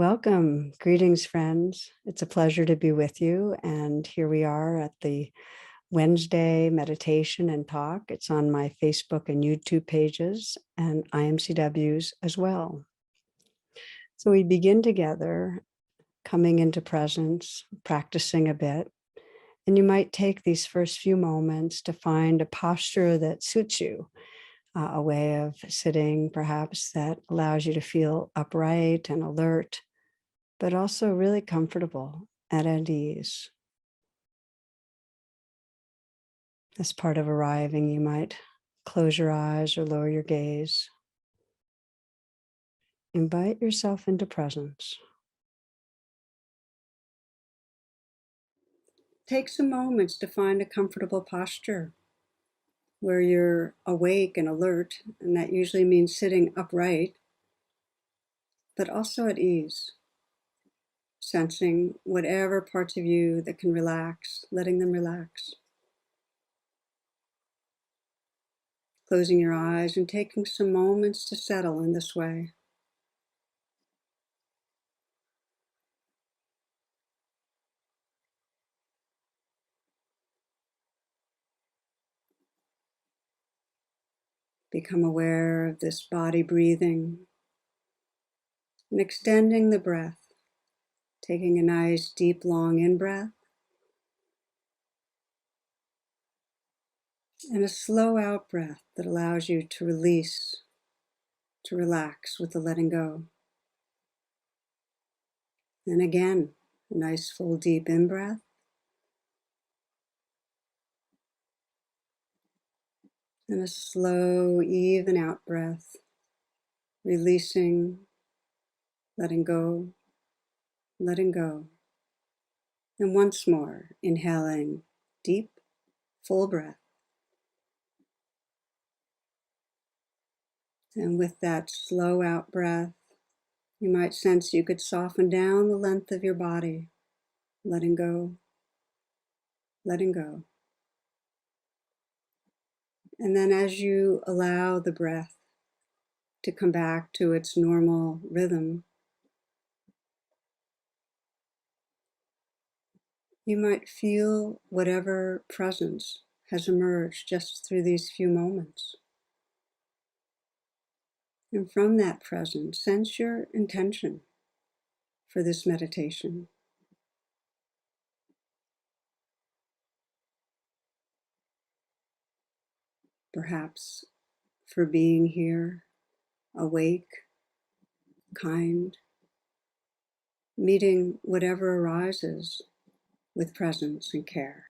Welcome. Greetings, friends. It's a pleasure to be with you. And here we are at the Wednesday meditation and talk. It's on my Facebook and YouTube pages and IMCWs as well. So we begin together, coming into presence, practicing a bit. And you might take these first few moments to find a posture that suits you, a way of sitting perhaps that allows you to feel upright and alert, but also really comfortable and at ease. As part of arriving, you might close your eyes or lower your gaze. Invite yourself into presence. Take some moments to find a comfortable posture where you're awake and alert, and that usually means sitting upright, but also at ease, sensing whatever parts of you that can relax, letting them relax. Closing your eyes and taking some moments to settle in this way. Become aware of this body breathing and extending the breath, taking a nice deep long in-breath and a slow out breath that allows you to release, to relax with the letting go. And again, a nice full deep in-breath and a slow even out breath, releasing, letting go, letting go. And once more, inhaling deep, full breath. And with that slow out breath, you might sense you could soften down the length of your body, letting go, letting go. And then as you allow the breath to come back to its normal rhythm, you might feel whatever presence has emerged just through these few moments. And from that presence, sense your intention for this meditation. Perhaps for being here, awake, kind, meeting whatever arises with presence and care.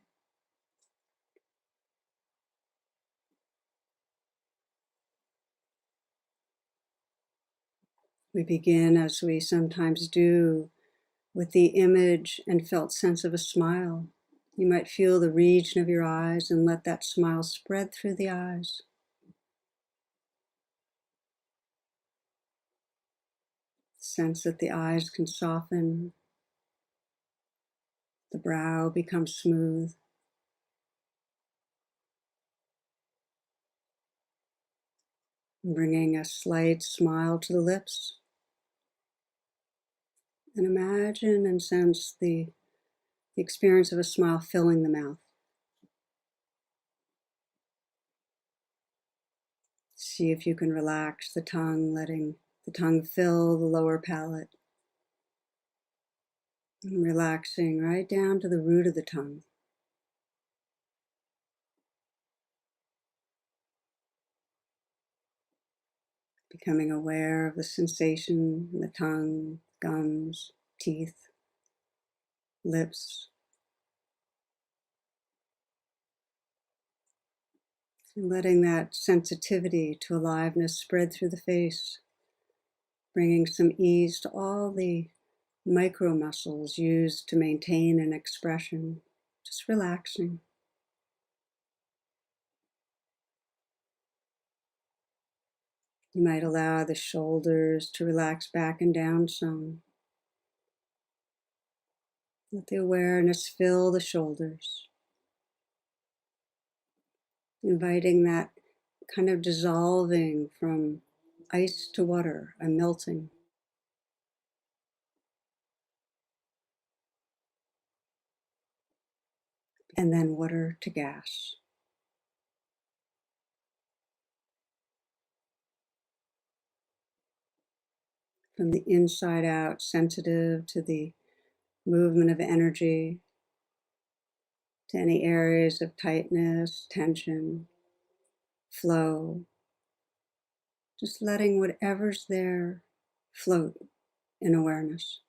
We begin, as we sometimes do, with the image and felt sense of a smile. You might feel the region of your eyes and let that smile spread through the eyes. Sense that the eyes can soften, the brow becomes smooth. Bringing a slight smile to the lips. And imagine and sense the experience of a smile filling the mouth. See if you can relax the tongue, letting the tongue fill the lower palate. And relaxing right down to the root of the tongue. Becoming aware of the sensation in the tongue, gums, teeth, lips. And letting that sensitivity to aliveness spread through the face, bringing some ease to all the micro muscles used to maintain an expression, just relaxing. You might allow the shoulders to relax back and down some. Let the awareness fill the shoulders, inviting that kind of dissolving from ice to water, a melting. and then water to gas. From the inside out, sensitive to the movement of energy, to any areas of tightness, tension, flow, just letting whatever's there float in awareness.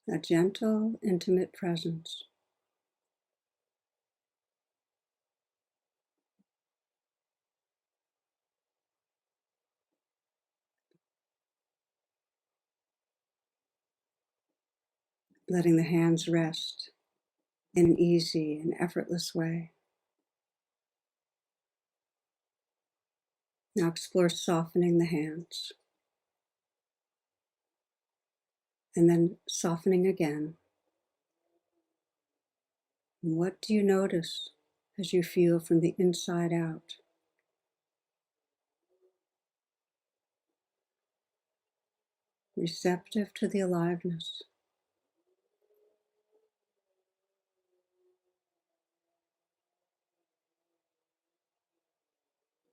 A gentle, intimate presence. Letting the hands rest in an easy and effortless way. Now explore softening the hands and then softening again. And what do you notice as you feel from the inside out? Receptive to the aliveness.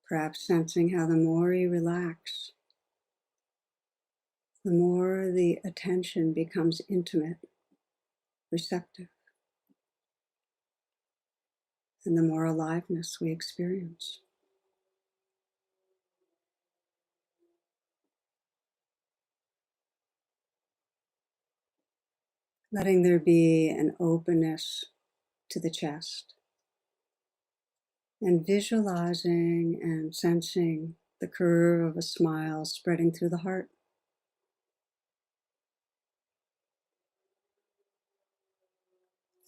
Perhaps sensing how the more you relax, the more the attention becomes intimate, receptive, and the more aliveness we experience. Letting there be an openness to the chest, and visualizing and sensing the curve of a smile spreading through the heart.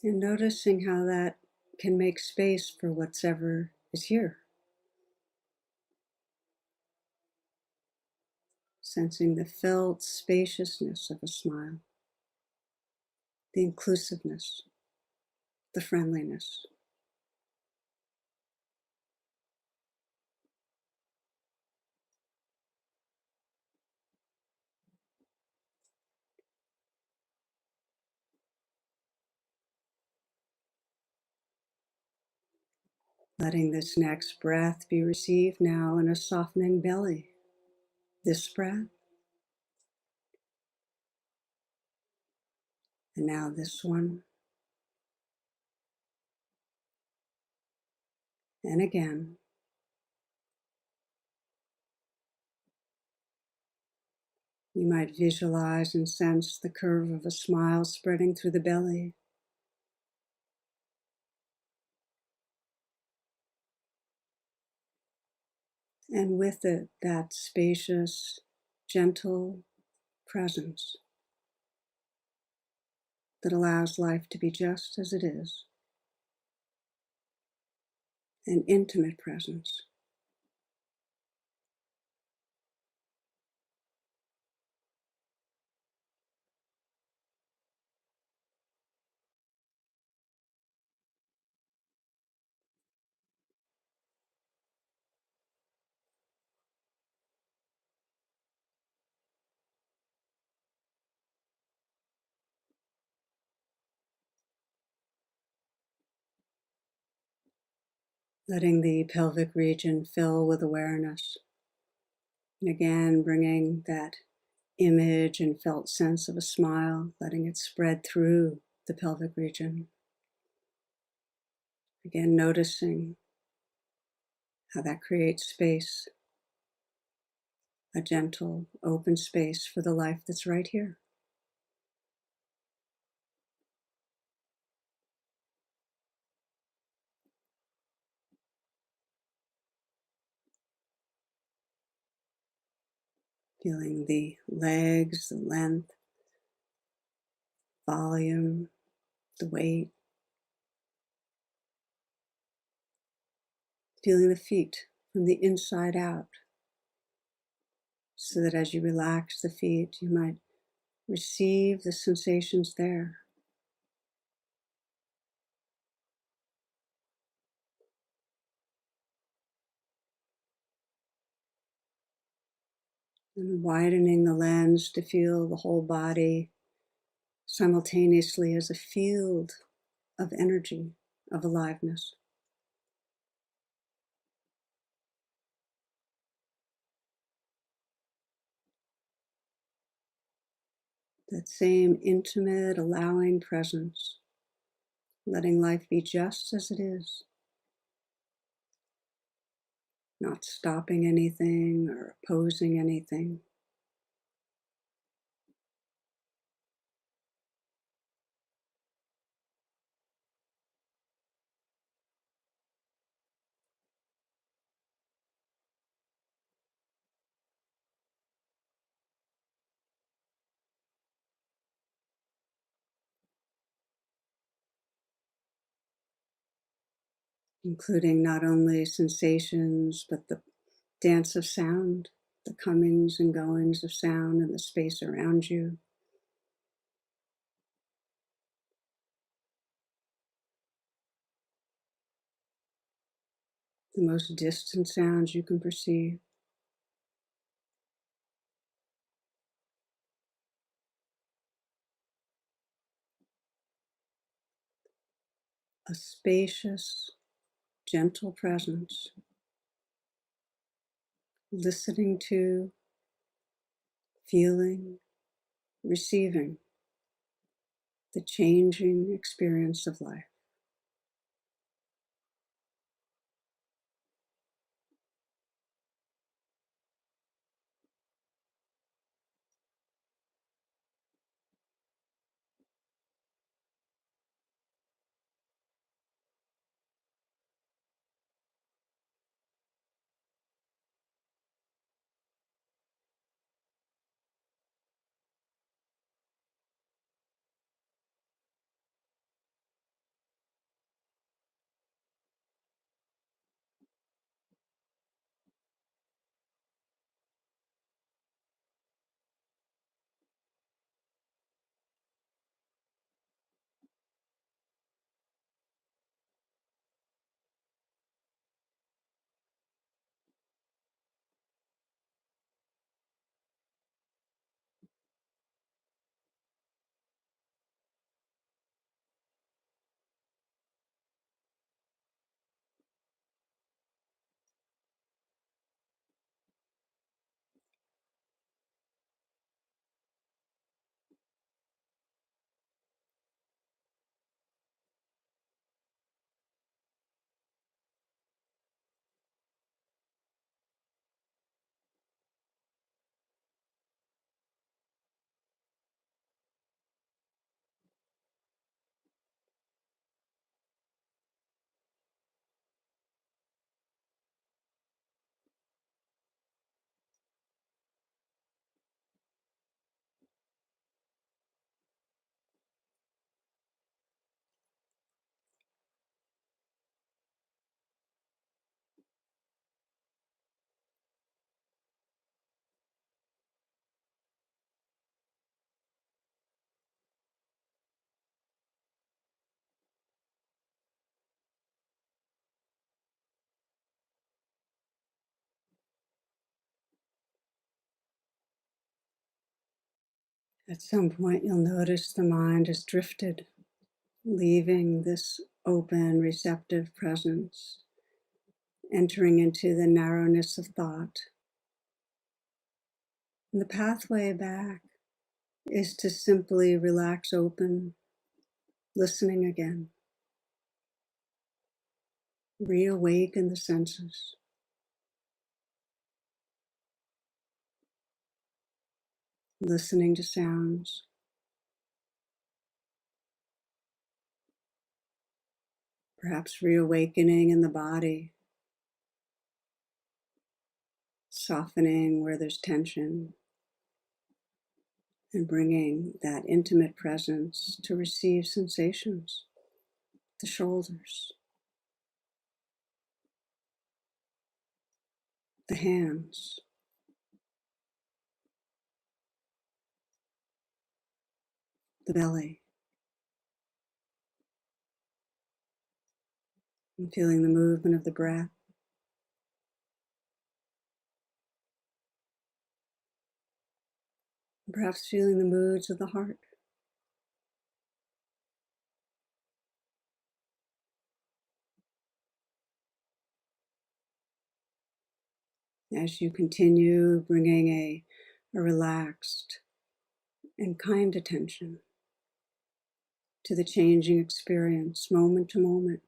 And noticing how that can make space for whatever is here. Sensing the felt spaciousness of a smile, the inclusiveness, the friendliness. Letting this next breath be received now in a softening belly. This breath, and now this one, and again. You might visualize and sense the curve of a smile spreading through the belly. And with it, that spacious, gentle presence that allows life to be just as it is. An intimate presence. Letting the pelvic region fill with awareness. And again, bringing that image and felt sense of a smile, letting it spread through the pelvic region. Again, noticing how that creates space, a gentle, open space for the life that's right here. Feeling the legs, the length, volume, the weight. Feeling the feet from the inside out, so that as you relax the feet, you might receive the sensations there. And widening the lens to feel the whole body simultaneously as a field of energy, of aliveness. That same intimate, allowing presence, letting life be just as it is, not stopping anything or opposing anything. Including not only sensations, but the dance of sound, the comings and goings of sound in the space around you. The most distant sounds you can perceive. A spacious, gentle presence, listening to, feeling, receiving the changing experience of life. At some point, you'll notice the mind has drifted, leaving this open, receptive presence, entering into the narrowness of thought. And the pathway back is to simply relax open, listening again, reawaken the senses, listening to sounds, perhaps reawakening in the body, softening where there's tension, and bringing that intimate presence to receive sensations, the shoulders, the hands, the belly, and feeling the movement of the breath. And perhaps feeling the moods of the heart. as you continue bringing a relaxed and kind attention to the changing experience moment to moment.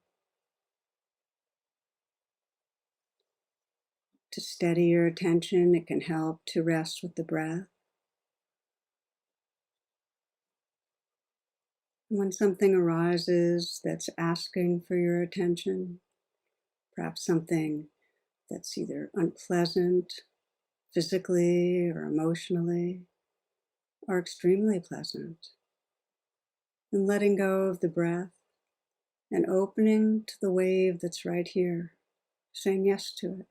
To steady your attention, it can help to rest with the breath. When something arises that's asking for your attention, perhaps something that's either unpleasant physically or emotionally, or extremely pleasant, and letting go of the breath and opening to the wave that's right here, saying yes to it,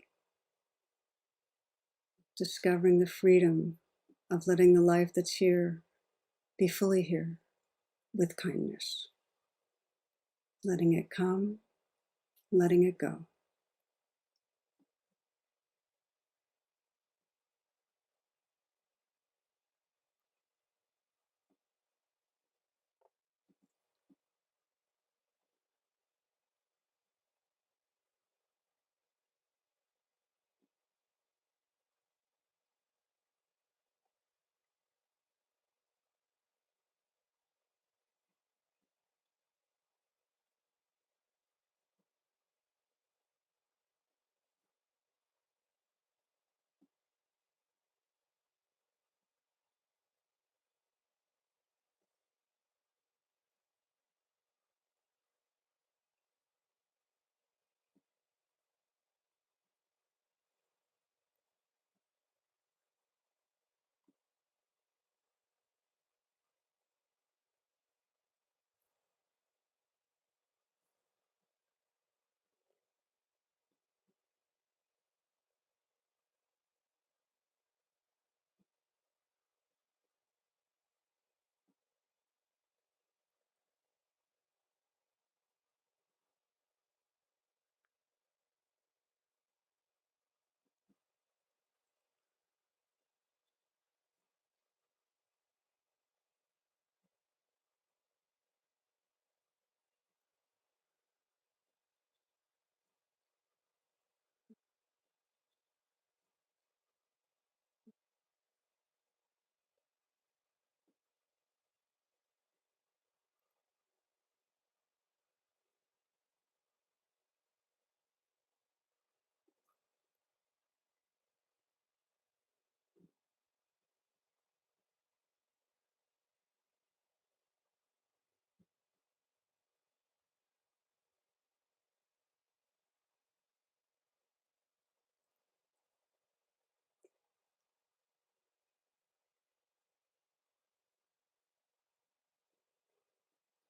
discovering the freedom of letting the life that's here be fully here with kindness, letting it come, letting it go.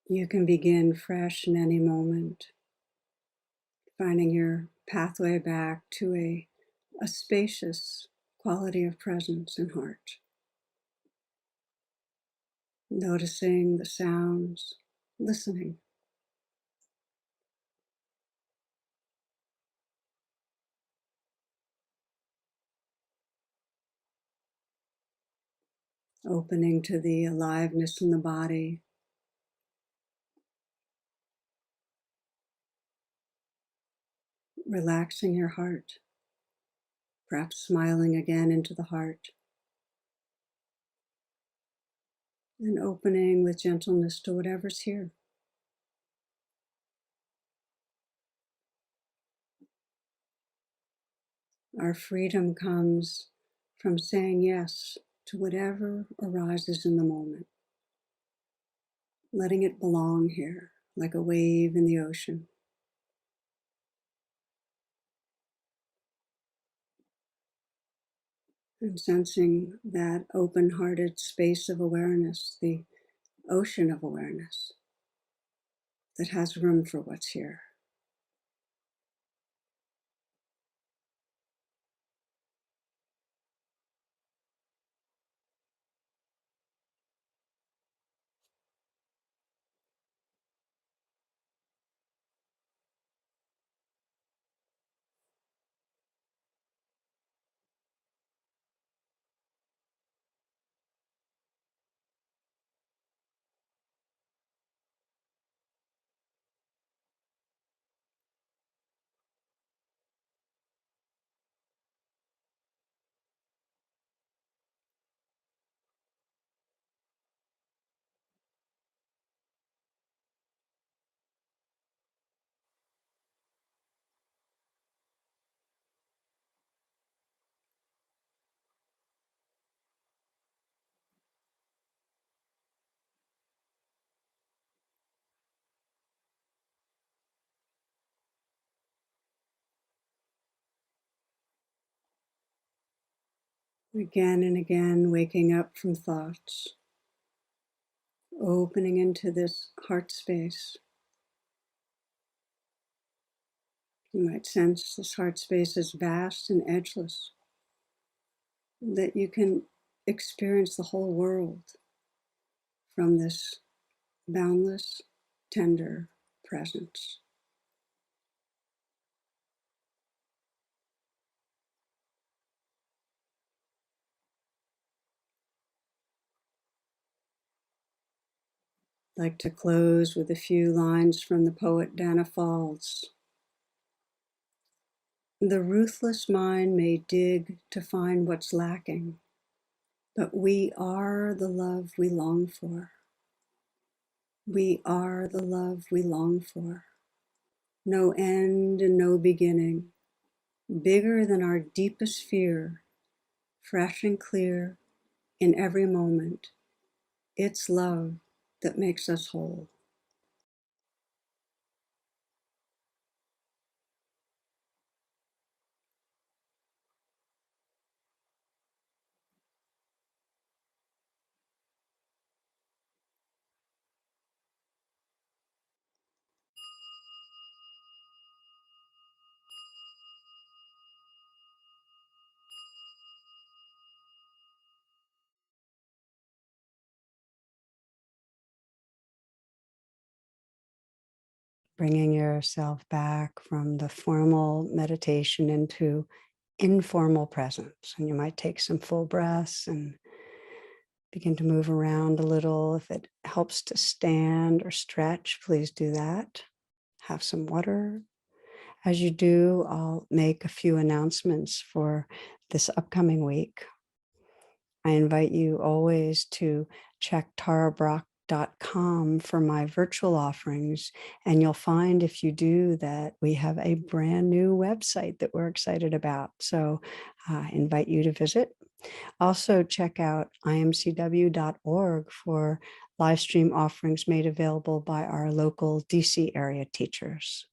You can begin fresh in any moment, finding your pathway back to a spacious quality of presence and heart. Noticing the sounds, listening, opening to the aliveness in the body, relaxing your heart, perhaps smiling again into the heart, and opening with gentleness to whatever's here. Our freedom comes from saying yes to whatever arises in the moment, letting it belong here like a wave in the ocean. And sensing that open-hearted space of awareness, the ocean of awareness that has room for what's here. Again and again, waking up from thoughts, opening into this heart space. You might sense this heart space is vast and edgeless, that you can experience the whole world from this boundless, tender presence. I'd like to close with a few lines from the poet Dana Falls. The ruthless mind may dig to find what's lacking, but we are the love we long for. We are the love we long for. No end and no beginning, bigger than our deepest fear, fresh and clear in every moment. It's love that makes us whole. Bringing yourself back from the formal meditation into informal presence. And you might take some full breaths and begin to move around a little. If it helps to stand or stretch, please do that. Have some water. As you do, I'll make a few announcements for this upcoming week. I invite you always to check tarabrach.com for my virtual offerings. And you'll find if you do that we have a brand new website that we're excited about. So I invite you to visit. Also check out imcw.org for live stream offerings made available by our local DC area teachers.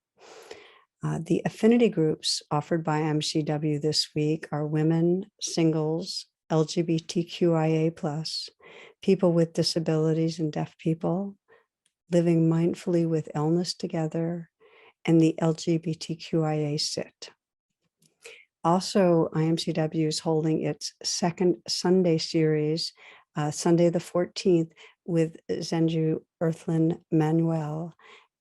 The affinity groups offered by IMCW this week are women, singles, LGBTQIA+, people with disabilities and deaf people, living mindfully with illness together, and the LGBTQIA sit. Also, IMCW is holding its second Sunday series, Sunday the 14th, with Zenju Earthlyn Manuel,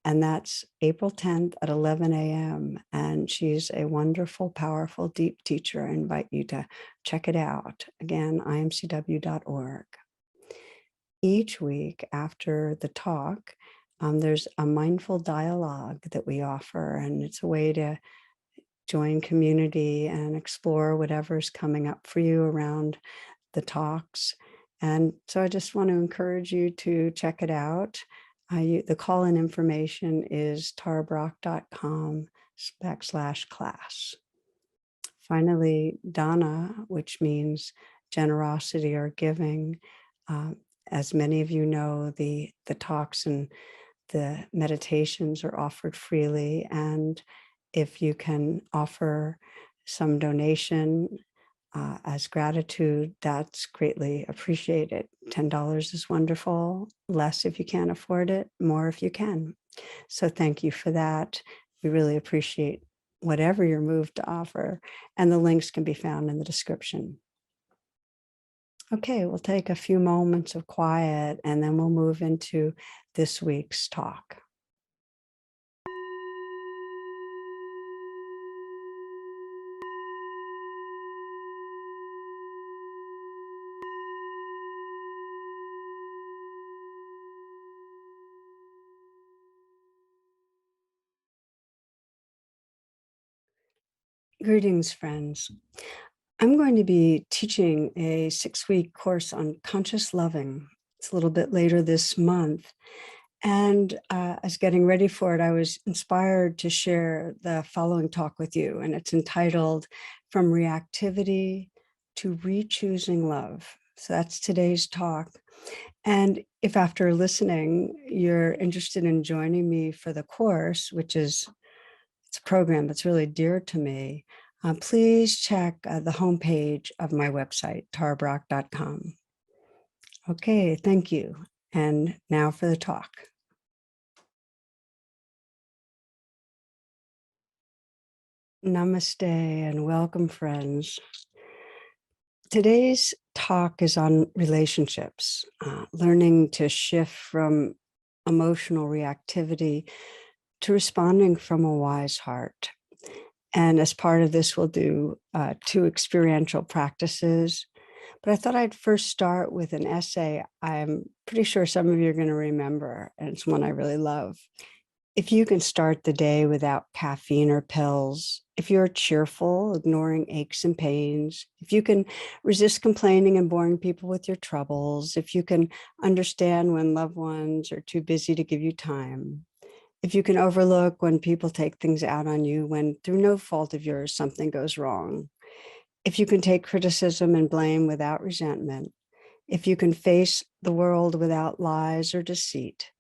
and that's April 10th at 11 a.m. And she's a wonderful, powerful, deep teacher. I invite you to check it out. Again, imcw.org. Each week after the talk, there's a mindful dialogue that we offer, and it's a way to join community and explore whatever's coming up for you around the talks. And so I just want to encourage you to check it out. The call-in information is tarabrach.com/class. Finally, Dana, which means generosity or giving. As many of you know, the talks and the meditations are offered freely. And if you can offer some donation as gratitude, that's greatly appreciated. $10 is wonderful, less if you can't afford it, more if you can. So thank you for that. We really appreciate whatever you're moved to offer, and the links can be found in the description. Okay, we'll take a few moments of quiet and then we'll move into this week's talk. Greetings, friends. I'm going to be teaching a 6-week course on conscious loving. It's a little bit later this month. And as getting ready for it, I was inspired to share the following talk with you. And it's entitled From Reactivity to Rechoosing Love. So that's today's talk. And if after listening, you're interested in joining me for the course, which is it's a program that's really dear to me, please check the homepage of my website, tarabrach.com. Okay, thank you. And now for the talk. Namaste and welcome, friends. Today's talk is on relationships, learning to shift from emotional reactivity to responding from a wise heart. And as part of this, we'll do 2 experiential practices. But I thought I'd first start with an essay I'm pretty sure some of you are going to remember, and it's one I really love. If you can start the day without caffeine or pills, if you're cheerful, ignoring aches and pains, if you can resist complaining and boring people with your troubles, if you can understand when loved ones are too busy to give you time, if you can overlook when people take things out on you when through no fault of yours something goes wrong, if you can take criticism and blame without resentment, if you can face the world without lies or deceit,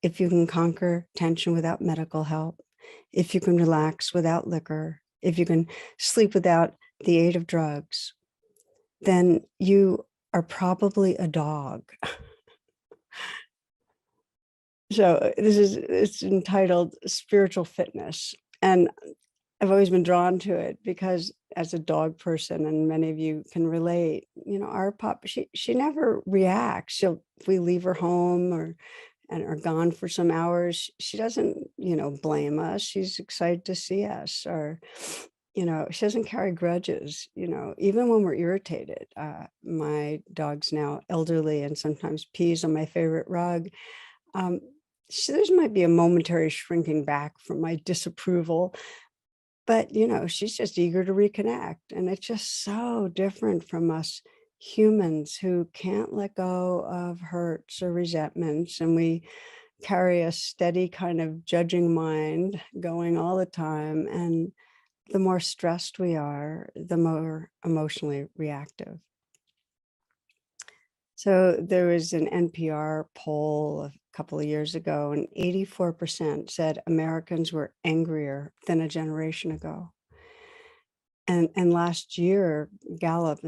if you can conquer tension without medical help, if you can relax without liquor, if you can sleep without the aid of drugs, then you are probably a dog. So it's entitled Spiritual Fitness. And I've always been drawn to it because as a dog person, and many of you can relate, our pup, she never reacts. If we leave her home or are gone for some hours, she doesn't, blame us. She's excited to see us, or, she doesn't carry grudges, even when we're irritated. My dog's now elderly and sometimes pees on my favorite rug. Um, there might be a momentary shrinking back from my disapproval, but, she's just eager to reconnect. And it's just so different from us humans who can't let go of hurts or resentments. And we carry a steady kind of judging mind going all the time. And the more stressed we are, the more emotionally reactive. So there was an NPR poll a couple of years ago, and 84% said Americans were angrier than a generation ago. And last year, Gallup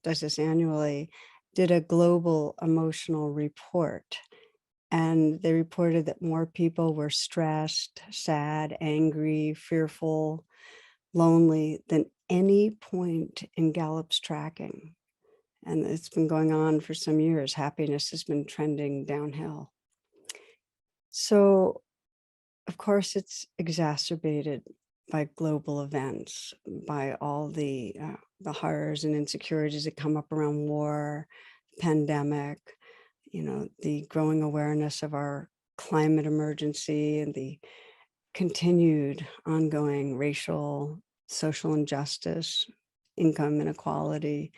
does this annually, did a global emotional report. And they reported that more people were stressed, sad, angry, fearful, lonely than any point in Gallup's tracking. And it's been going on for some years. Happiness has been trending downhill. So, of course, it's exacerbated by global events, by all the horrors and insecurities that come up around war, pandemic, the growing awareness of our climate emergency and the continued ongoing racial, social injustice, income inequality.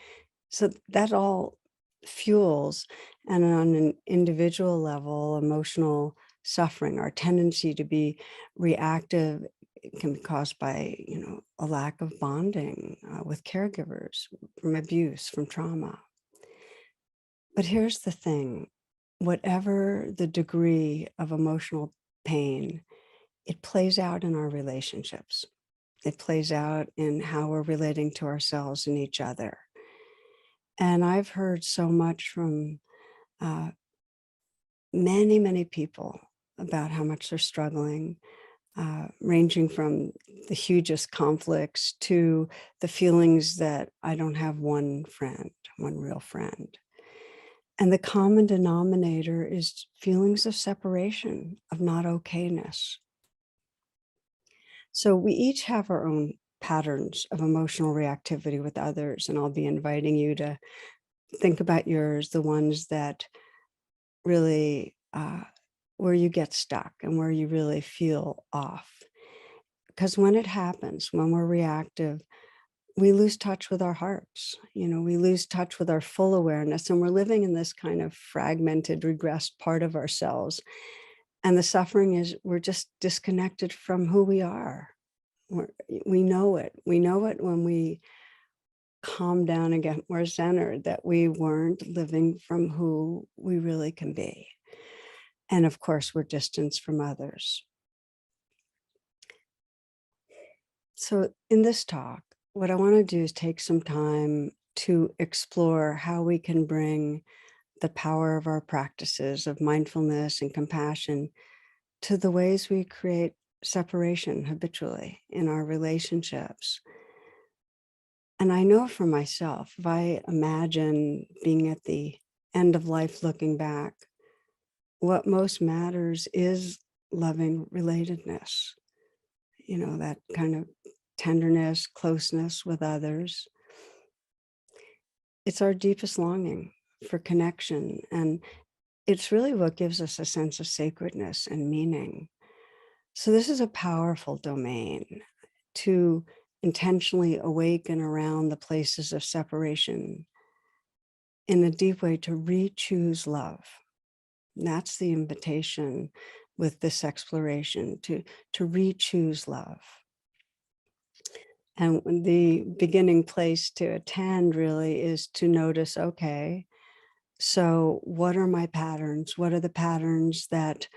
So that all fuels, and on an individual level, emotional suffering. Our tendency to be reactive can be caused by, a lack of bonding with caregivers, from abuse, from trauma. But here's the thing, whatever the degree of emotional pain, it plays out in our relationships. It plays out in how we're relating to ourselves and each other. And I've heard so much from many, many people about how much they're struggling, ranging from the hugest conflicts to the feelings that I don't have one friend, one real friend. And the common denominator is feelings of separation, of not okayness. So we each have our own patterns of emotional reactivity with others, and I'll be inviting you to think about yours, the ones that really, where you get stuck and where you really feel off. Because when it happens, when we're reactive, we lose touch with our hearts. We lose touch with our full awareness, and we're living in this kind of fragmented, regressed part of ourselves. And the suffering is we're just disconnected from who we are. We know it. We know it when we calm down and get more centered, that we weren't living from who we really can be. And of course, we're distanced from others. So, in this talk, what I want to do is take some time to explore how we can bring the power of our practices of mindfulness and compassion to the ways we create separation habitually in our relationships. And I know for myself, if I imagine being at the end of life looking back, what most matters is loving relatedness, that kind of tenderness, closeness with others. It's our deepest longing for connection. And it's really what gives us a sense of sacredness and meaning. So, this is a powerful domain to intentionally awaken around the places of separation in a deep way to re-choose love. And that's the invitation with this exploration to re-choose love. And the beginning place to attend really is to notice, okay, so what are my patterns? What are the patterns that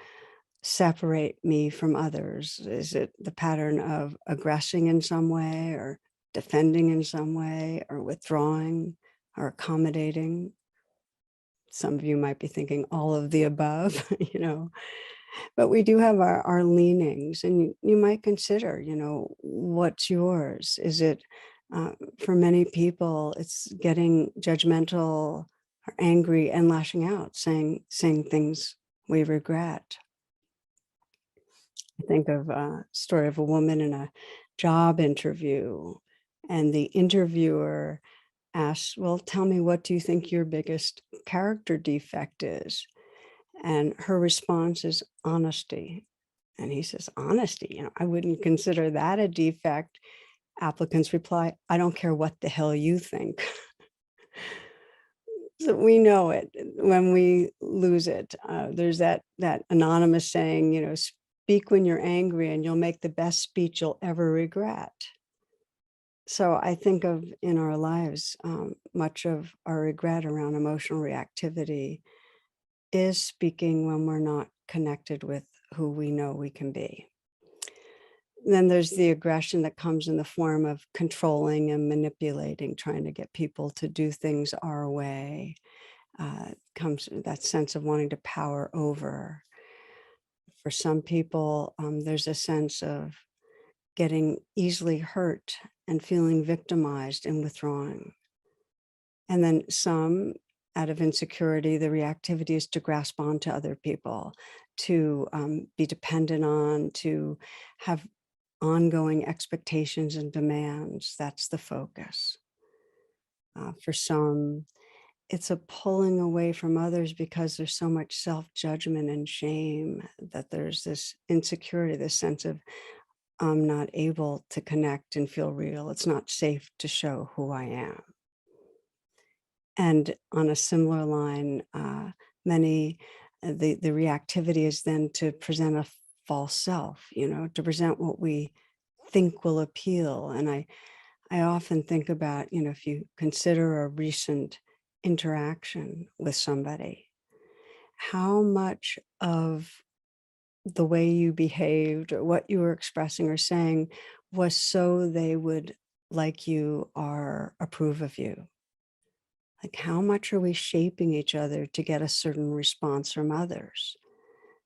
separate me from others? Is it the pattern of aggressing in some way, or defending in some way, or withdrawing, or accommodating? Some of you might be thinking all of the above, but we do have our leanings, and you might consider, what's yours? Is it, for many people, it's getting judgmental or angry and lashing out, saying things we regret. I think of a story of a woman in a job interview, and the interviewer asks, well, tell me, what do you think your biggest character defect is? And her response is honesty. And he says, honesty, I wouldn't consider that a defect. Applicants reply, I don't care what the hell you think. So we know it when we lose it. There's that anonymous saying, speak when you're angry and you'll make the best speech you'll ever regret. So I think of in our lives, much of our regret around emotional reactivity is speaking when we're not connected with who we know we can be. Then there's the aggression that comes in the form of controlling and manipulating, trying to get people to do things our way. Comes that sense of wanting to power over. For some people, there's a sense of getting easily hurt and feeling victimized and withdrawing. And then some, out of insecurity, the reactivity is to grasp onto other people, to be dependent on, to have ongoing expectations and demands. That's the focus. For some, it's a pulling away from others because there's so much self-judgment and shame, that there's this insecurity, this sense of I'm not able to connect and feel real. It's not safe to show who I am. And on a similar line, many the reactivity is then to present a false self, to present what we think will appeal. And I often think about, if you consider a recent interaction with somebody, how much of the way you behaved or what you were expressing or saying was so they would like you or approve of you. Like, how much are we shaping each other to get a certain response from others?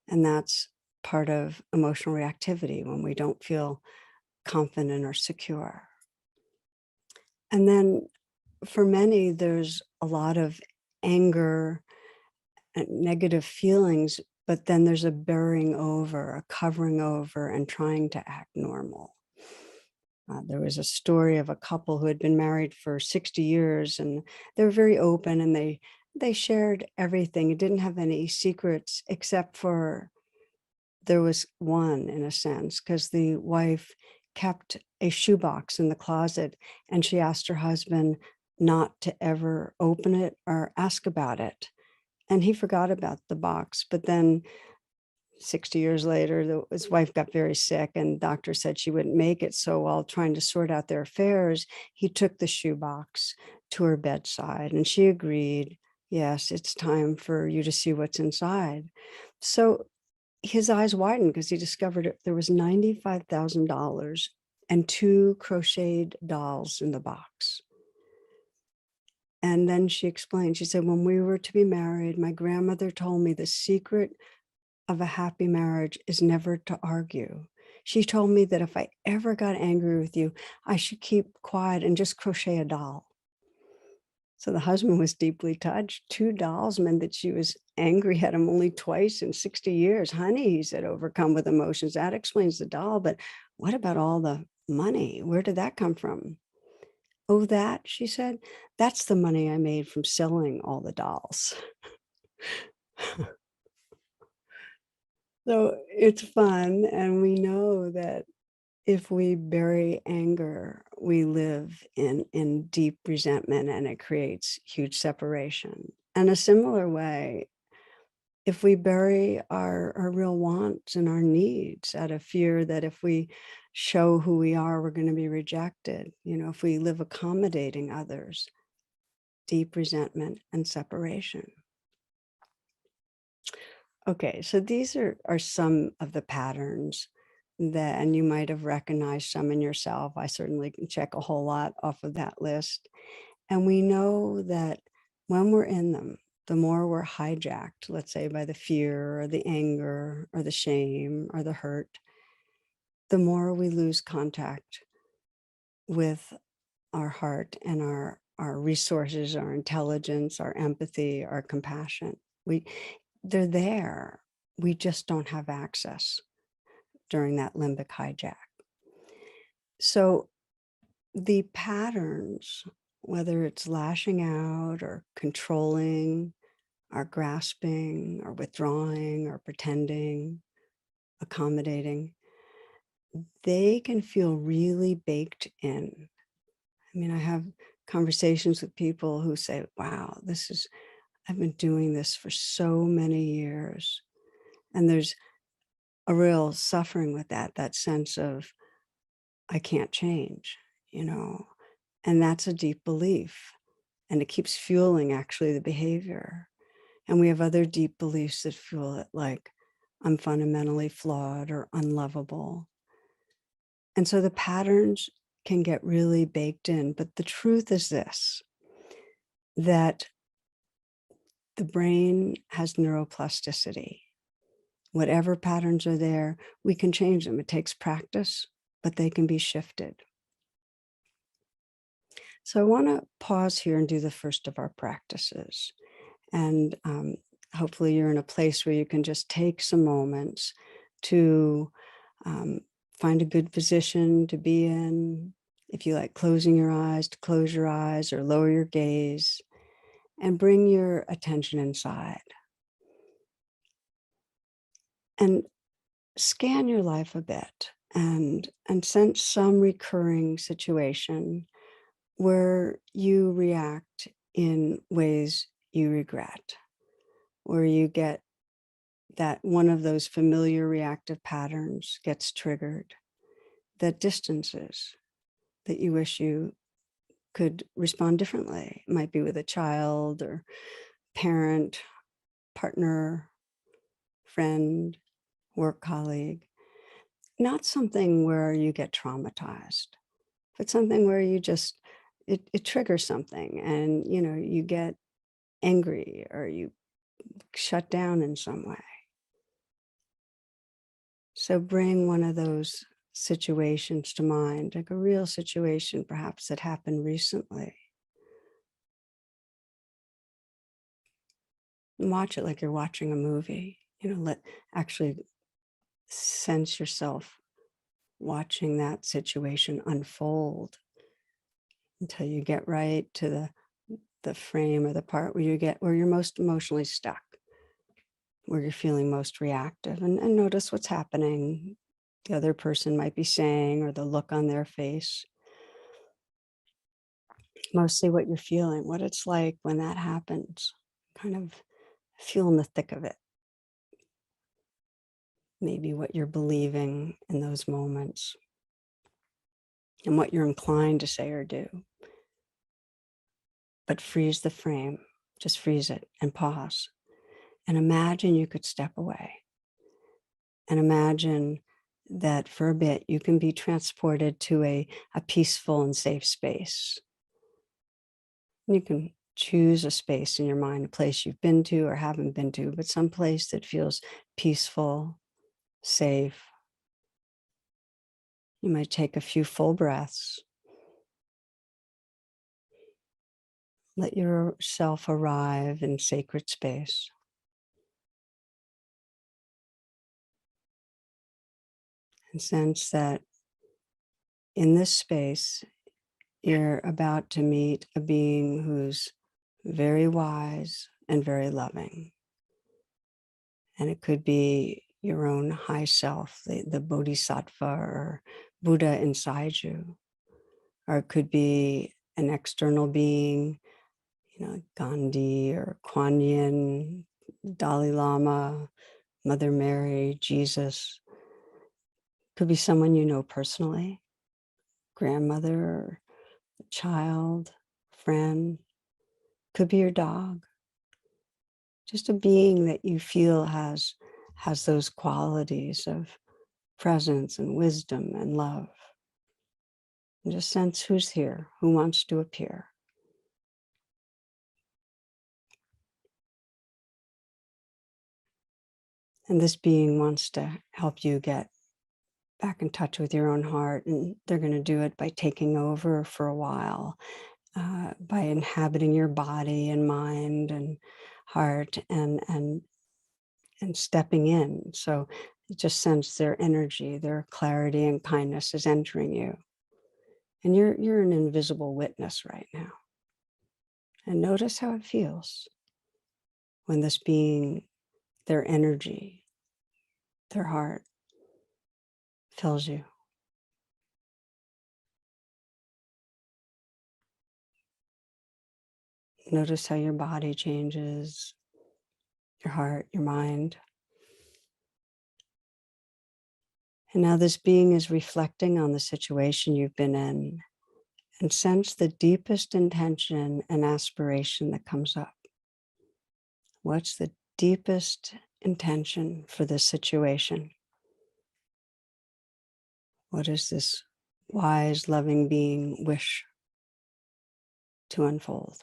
And that's part of emotional reactivity, when we don't feel confident or secure. And then for many, there's a lot of anger and negative feelings, but then there's a burying over, a covering over, and trying to act normal. There was a story of a couple who had been married for 60 years, and they were very open, and they shared everything. It didn't have any secrets, except for there was one, in a sense, because the wife kept a shoebox in the closet, and she asked her husband not to ever open it or ask about it. And he forgot about the box. But then 60 years later, his wife got very sick, and doctor said she wouldn't make it. So while trying to sort out their affairs, he took the shoebox to her bedside, and she agreed, yes, it's time for you to see what's inside. So his eyes widened because he discovered there was $95,000 and 2 crocheted dolls in the box. And then she explained, she said, when we were to be married, my grandmother told me the secret of a happy marriage is never to argue. She told me that if I ever got angry with you, I should keep quiet and just crochet a doll. So the husband was deeply touched. 2 dolls meant that she was angry at him only twice in 60 years. Honey, he said, overcome with emotions. That explains the doll, but what about all the money? Where did that come from? Oh, that, she said, that's the money I made from selling all the dolls. So it's fun. And we know that if we bury anger, we live in deep resentment and it creates huge separation. And a similar way, if we bury our real wants and our needs out of fear that if we show who we are, we're going to be rejected, if we live accommodating others, deep resentment and separation. Okay, so these are some of the patterns that, and you might have recognized some in yourself. I certainly can check a whole lot off of that list. And we know that when we're in them, the more we're hijacked, let's say by the fear or the anger or the shame or the hurt, the more we lose contact with our heart and our resources, our intelligence, our empathy, our compassion. They're there. We just don't have access during that limbic hijack. So the patterns, whether it's lashing out or controlling or grasping or withdrawing or pretending, accommodating, they can feel really baked in. I mean, I have conversations with people who say, wow, I've been doing this for so many years. And there's a real suffering with that sense of, I can't change, and that's a deep belief. And it keeps fueling actually the behavior. And we have other deep beliefs that fuel it, like I'm fundamentally flawed or unlovable. And so the patterns can get really baked in. But the truth is this, that the brain has neuroplasticity. Whatever patterns are there, we can change them. It takes practice, but they can be shifted. So I want to pause here and do the first of our practices. And hopefully you're in a place where you can just take some moments to find a good position to be in. If you like closing your eyes, to close your eyes or lower your gaze and bring your attention inside. And scan your life a bit and sense some recurring situation where you react in ways you regret, where you get that one of those familiar reactive patterns gets triggered, that distances, that you wish you could respond differently. It might be with a child or parent, partner, friend, work colleague. Not something where you get traumatized, but something where you just, it triggers something and, you get angry or you shut down in some way. So bring one of those situations to mind, like a real situation perhaps that happened recently. And watch it like you're watching a movie. Actually sense yourself watching that situation unfold until you get right to the frame or the part where you're most emotionally stuck, where you're feeling most reactive, and notice what's happening. The other person might be saying, or the look on their face. Mostly what you're feeling, what it's like when that happens, kind of feel in the thick of it. Maybe what you're believing in those moments and what you're inclined to say or do. But freeze the frame, just freeze it and pause. And imagine you could step away and imagine that for a bit you can be transported to a peaceful and safe space. You can choose a space in your mind, a place you've been to or haven't been to, but some place that feels peaceful, safe. You might take a few full breaths. Let yourself arrive in sacred space and sense that in this space, you're about to meet a being who's very wise and very loving. And it could be your own high self, the bodhisattva or Buddha inside you, or it could be an external being, Gandhi or Kuan Yin, Dalai Lama, Mother Mary, Jesus. Could be someone you know personally, grandmother or child, friend. Could be your dog. Just a being that you feel has those qualities of presence and wisdom and love. And just sense who's here, who wants to appear. And this being wants to help you get back in touch with your own heart. And they're going to do it by taking over for a while, by inhabiting your body and mind and heart and stepping in. So just sense their energy, their clarity and kindness is entering you. And you're an invisible witness right now. And notice how it feels when this being, their energy, their heart fills you. Notice how your body changes, your heart, your mind. And now this being is reflecting on the situation you've been in and sense the deepest intention and aspiration that comes up. What's the deepest intention for this situation? What does this wise, loving being wish to unfold?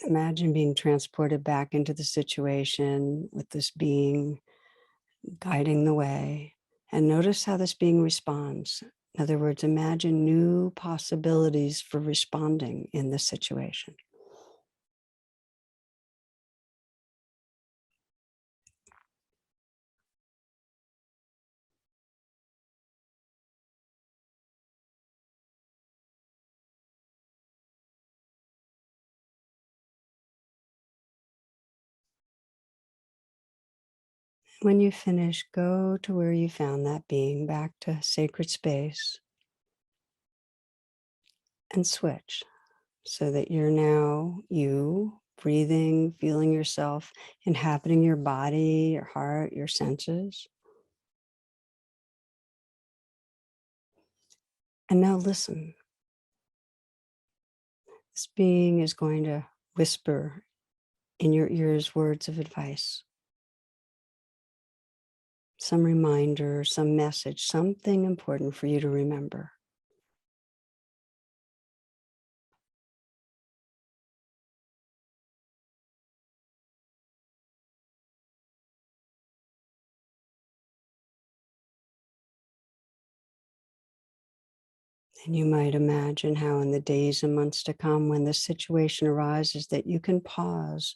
Imagine being transported back into the situation with this being guiding the way, and notice how this being responds. In other words, imagine new possibilities for responding in this situation. When you finish, go to where you found that being, back to sacred space, and switch so that you're now you, breathing, feeling yourself, inhabiting your body, your heart, your senses. And now listen. This being is going to whisper in your ears words of advice, some reminder, some message, something important for you to remember. And you might imagine how in the days and months to come, when this situation arises, that you can pause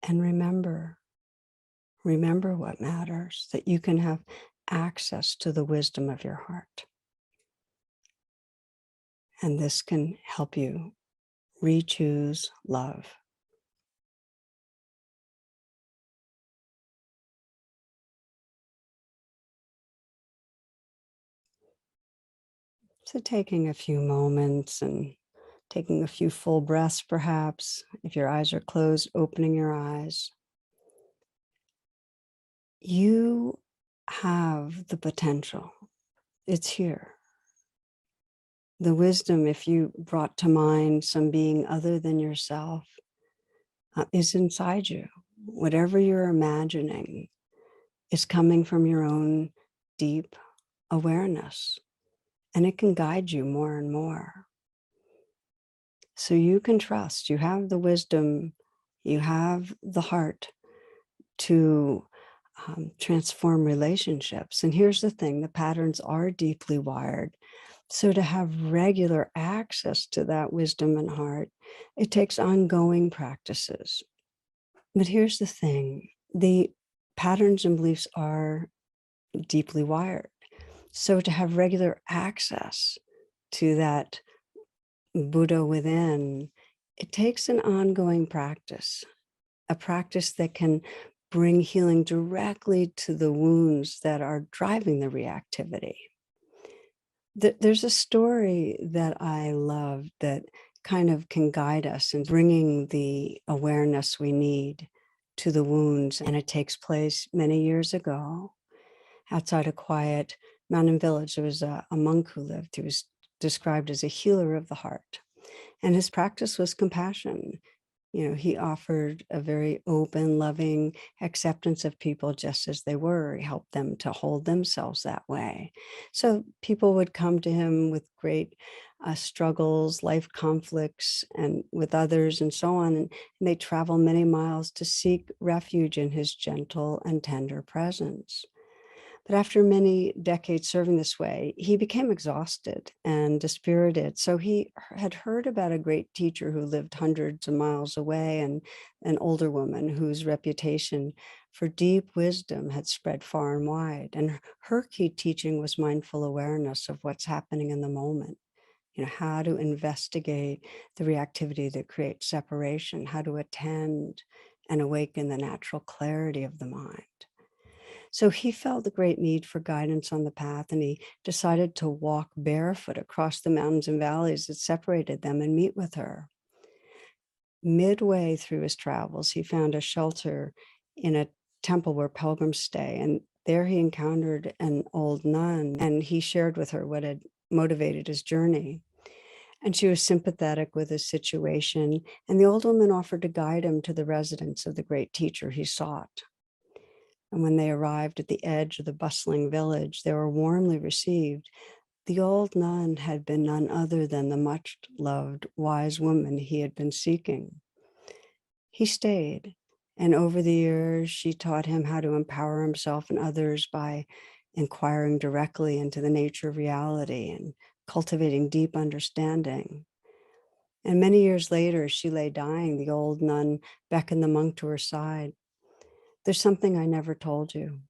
and remember what matters, that you can have access to the wisdom of your heart. And this can help you re-choose love. So taking a few moments and taking a few full breaths, perhaps, if your eyes are closed, opening your eyes. You have the potential. It's here. The wisdom, if you brought to mind some being other than yourself, is inside you. Whatever you're imagining is coming from your own deep awareness, and it can guide you more and more. So you can trust, you have the wisdom, you have the heart to transform relationships. And here's the thing, the patterns are deeply wired. So to have regular access to that wisdom and heart, it takes ongoing practices. But here's the thing, the patterns and beliefs are deeply wired. So to have regular access to that Buddha within, it takes an ongoing practice, a practice that can bring healing directly to the wounds that are driving the reactivity. There's a story that I love that kind of can guide us in bringing the awareness we need to the wounds. And it takes place many years ago outside a quiet mountain village. There was a monk who lived. He was described as a healer of the heart. And his practice was compassion. You know, he offered a very open, loving acceptance of people just as they were. He helped them to hold themselves that way. So people would come to him with great struggles, life conflicts, and with others and so on. And they travel many miles to seek refuge in his gentle and tender presence. But after many decades serving this way, he became exhausted and dispirited. So he had heard about a great teacher who lived hundreds of miles away, and an older woman whose reputation for deep wisdom had spread far and wide. And her key teaching was mindful awareness of what's happening in the moment. You know, how to investigate the reactivity that creates separation, how to attend and awaken the natural clarity of the mind. So he felt the great need for guidance on the path, and he decided to walk barefoot across the mountains and valleys that separated them and meet with her. Midway through his travels, he found a shelter in a temple where pilgrims stay, and there he encountered an old nun, and he shared with her what had motivated his journey. And she was sympathetic with his situation, and the old woman offered to guide him to the residence of the great teacher he sought. And when they arrived at the edge of the bustling village, they were warmly received. The old nun had been none other than the much-loved wise woman he had been seeking. He stayed, and over the years, she taught him how to empower himself and others by inquiring directly into the nature of reality and cultivating deep understanding. And many years later, she lay dying. The old nun beckoned the monk to her side. "There's something I never told you.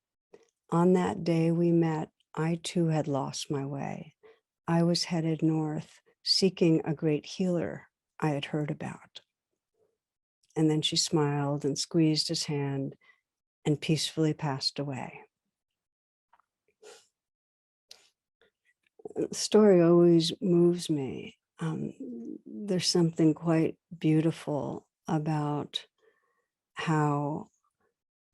On that day we met, I too had lost my way. I was headed north, seeking a great healer I had heard about." And then she smiled and squeezed his hand and peacefully passed away. The story always moves me. There's something quite beautiful about how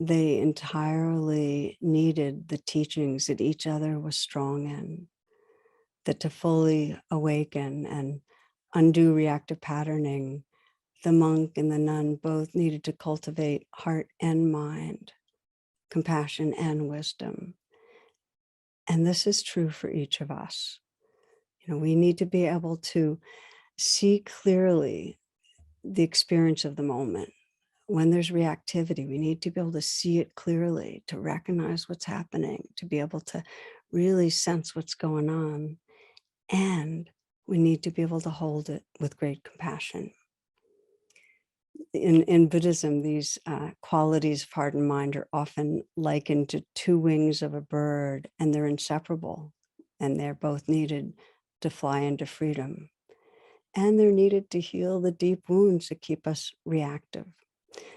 they entirely needed the teachings that each other was strong in, that to fully awaken and undo reactive patterning, the monk and the nun both needed to cultivate heart and mind, compassion and wisdom. And this is true for each of us. You know, we need to be able to see clearly the experience of the moment. When there's reactivity, we need to be able to see it clearly, to recognize what's happening, to be able to really sense what's going on. And we need to be able to hold it with great compassion. In Buddhism, these qualities of heart and mind are often likened to two wings of a bird, and they're inseparable, and they're both needed to fly into freedom. And they're needed to heal the deep wounds that keep us reactive.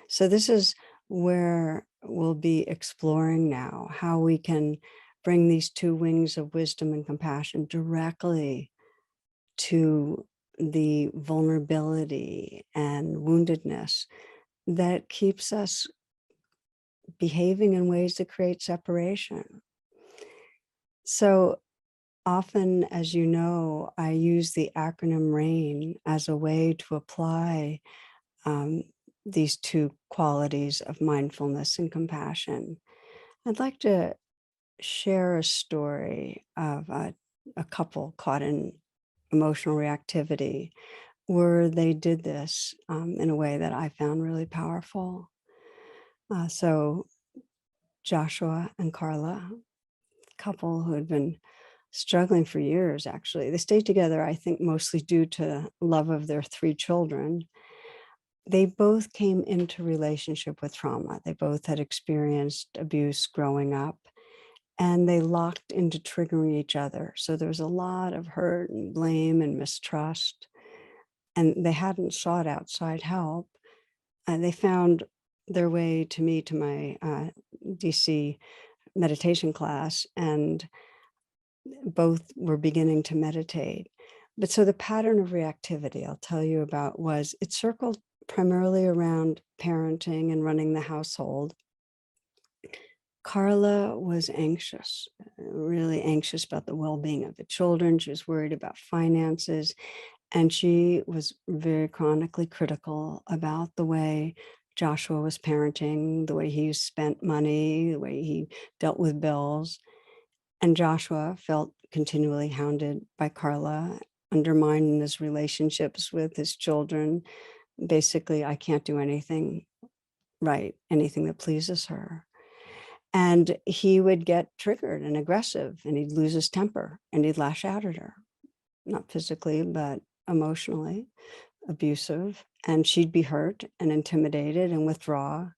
So this is where we'll be exploring now how we can bring these two wings of wisdom and compassion directly to the vulnerability and woundedness that keeps us behaving in ways that create separation. So often, as you know, I use the acronym RAIN as a way to apply um, these two qualities of mindfulness and compassion. I'd like to share a story of a couple caught in emotional reactivity where they did this in a way that I found really powerful. So Joshua and Carla, couple who had been struggling for years, actually. They stayed together, I think, mostly due to love of their three children. They both came into relationship with trauma. They both had experienced abuse growing up, and they locked into triggering each other. So there was a lot of hurt and blame and mistrust, and they hadn't sought outside help. And they found their way to me, to my DC meditation class, and both were beginning to meditate. But so the pattern of reactivity I'll tell you about was it circled primarily around parenting and running the household. Carla was anxious, really anxious about the well-being of the children. She was worried about finances, and she was very chronically critical about the way Joshua was parenting, the way he spent money, the way he dealt with bills. And Joshua felt continually hounded by Carla, undermined in his relationships with his children. Basically, I can't do anything right, anything that pleases her. And he would get triggered and aggressive, and he'd lose his temper and he'd lash out at her, not physically, but emotionally abusive. And she'd be hurt and intimidated and withdraw,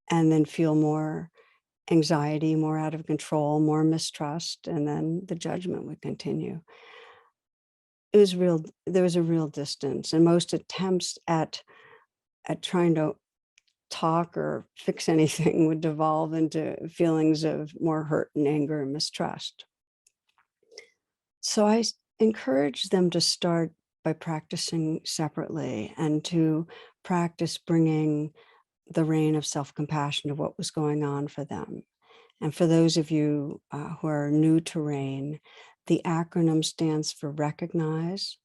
and then feel more anxiety, more out of control, more mistrust, and then the judgment would continue. It was real, there was a real distance, and most attempts at trying to talk or fix anything would devolve into feelings of more hurt and anger and mistrust. So I encouraged them to start by practicing separately and to practice bringing the reign of self-compassion to what was going on for them. And for those of you who are new to RAIN, the acronym stands for recognize,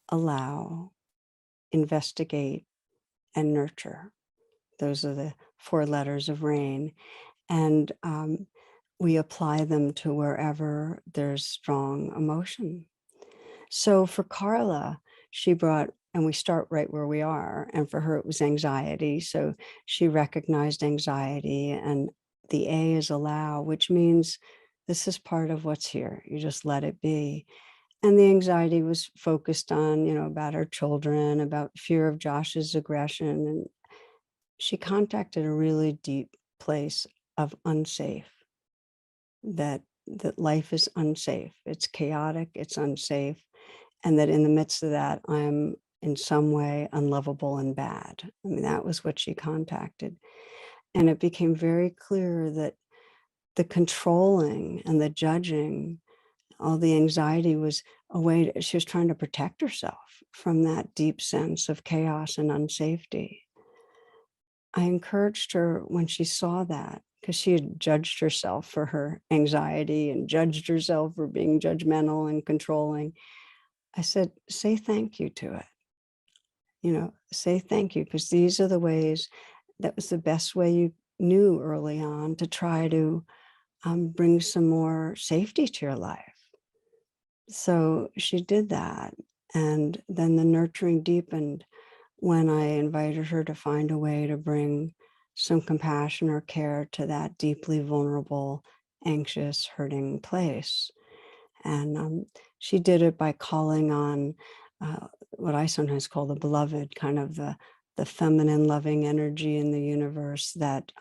allow, investigate, and nurture. Those are the 4 letters of RAIN. And we apply them to wherever there's strong emotion. So for Carla, she brought, and we start right where we are. And for her, it was anxiety. So she recognized anxiety, and the A is allow, which means this is part of what's here. You just let it be. And the anxiety was focused on, about her children, about fear of Josh's aggression. And she contacted a really deep place of unsafe, that life is unsafe. It's chaotic, it's unsafe. And that in the midst of that, I'm in some way unlovable and bad. I mean, that was what she contacted. And it became very clear that the controlling and the judging, all the anxiety was a way she was trying to protect herself from that deep sense of chaos and unsafety. I encouraged her when she saw that, because she had judged herself for her anxiety and judged herself for being judgmental and controlling. I said, say thank you to it. Say thank you, because these are the ways, that was the best way you knew early on to try to bring some more safety to your life. So she did that. And then the nurturing deepened when I invited her to find a way to bring some compassion or care to that deeply vulnerable, anxious, hurting place. And she did it by calling on what I sometimes call the beloved, kind of the feminine loving energy in the universe that,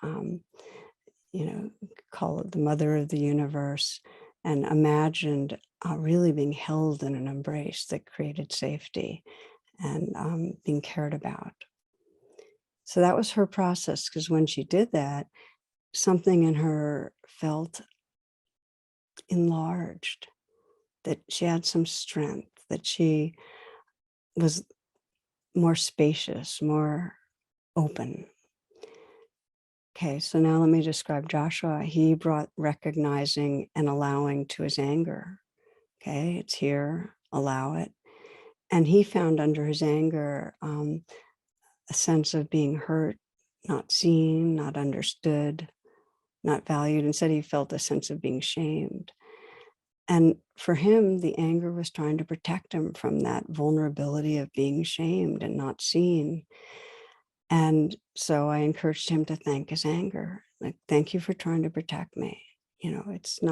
call it the mother of the universe, and imagined really being held in an embrace that created safety and being cared about. So that was her process, because when she did that, something in her felt enlarged, that she had some strength, that she was more spacious, more open. Okay, so now let me describe Joshua. He brought recognizing and allowing to his anger, Okay, it's here, allow it. And he found under his anger a sense of being hurt, not seen, not understood, not valued. Instead, he felt a sense of being shamed. And for him, the anger was trying to protect him from that vulnerability of being shamed and not seen. And so I encouraged him to thank his anger. Like, thank you for trying to protect me. You know, it's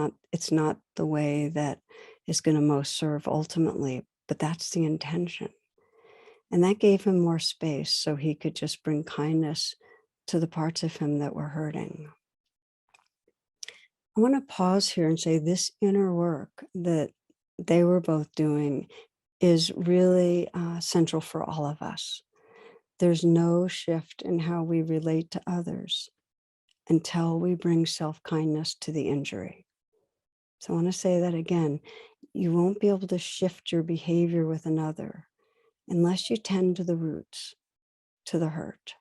not the way that is going to most serve ultimately, but that's the intention. And that gave him more space so he could just bring kindness to the parts of him that were hurting. I want to pause here and say this inner work that they were both doing is really central for all of us. There's no shift in how we relate to others until we bring self-kindness to the injury. So I want to say that again. You won't be able to shift your behavior with another unless you tend to the roots, to the hurt.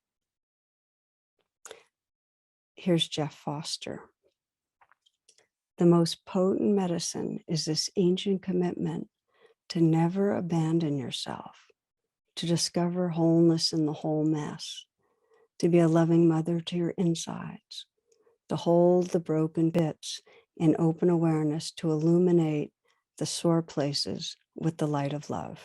Here's Jeff Foster. The most potent medicine is this ancient commitment to never abandon yourself, to discover wholeness in the whole mess, to be a loving mother to your insides, to hold the broken bits in open awareness, to illuminate the sore places with the light of love.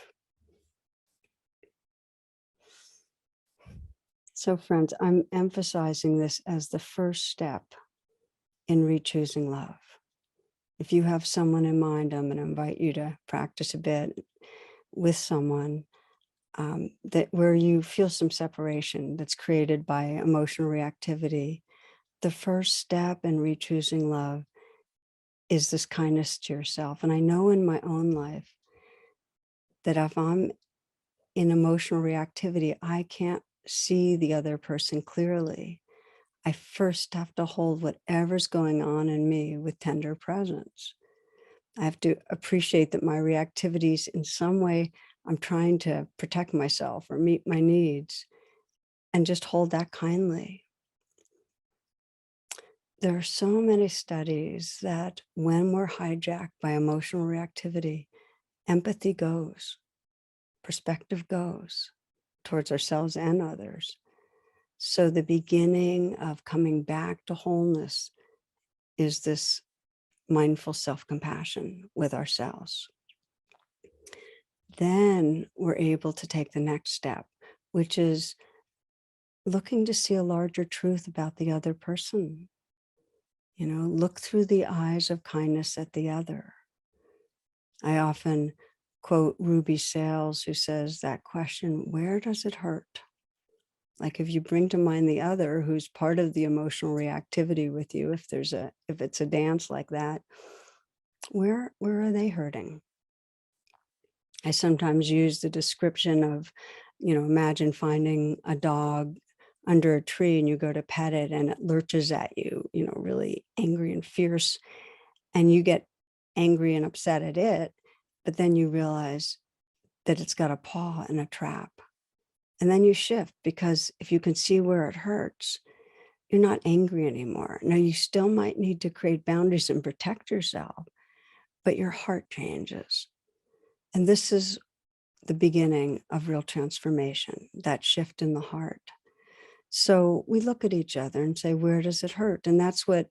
So friends, I'm emphasizing this as the first step in rechoosing love. If you have someone in mind, I'm going to invite you to practice a bit with someone that where you feel some separation that's created by emotional reactivity. The first step in rechoosing love is this kindness to yourself. And I know in my own life that if I'm in emotional reactivity, I can't see the other person clearly. I first have to hold whatever's going on in me with tender presence. I have to appreciate that my reactivities in some way, I'm trying to protect myself or meet my needs, and just hold that kindly. There are so many studies that when we're hijacked by emotional reactivity, empathy goes, perspective goes towards ourselves and others. So the beginning of coming back to wholeness is this mindful self-compassion with ourselves. Then we're able to take the next step, which is looking to see a larger truth about the other person. You know, look through the eyes of kindness at the other. I often quote Ruby Sales, who says that question, where does it hurt? Like if you bring to mind the other who's part of the emotional reactivity with you, if it's a dance like that, where are they hurting? I sometimes use the description of, imagine finding a dog under a tree and you go to pet it and it lurches at you, really angry and fierce, and you get angry and upset at it, but then you realize that it's got a paw in a trap. And then you shift, because if you can see where it hurts, you're not angry anymore. Now, you still might need to create boundaries and protect yourself, but your heart changes. And this is the beginning of real transformation, that shift in the heart. So we look at each other and say, where does it hurt? And that's what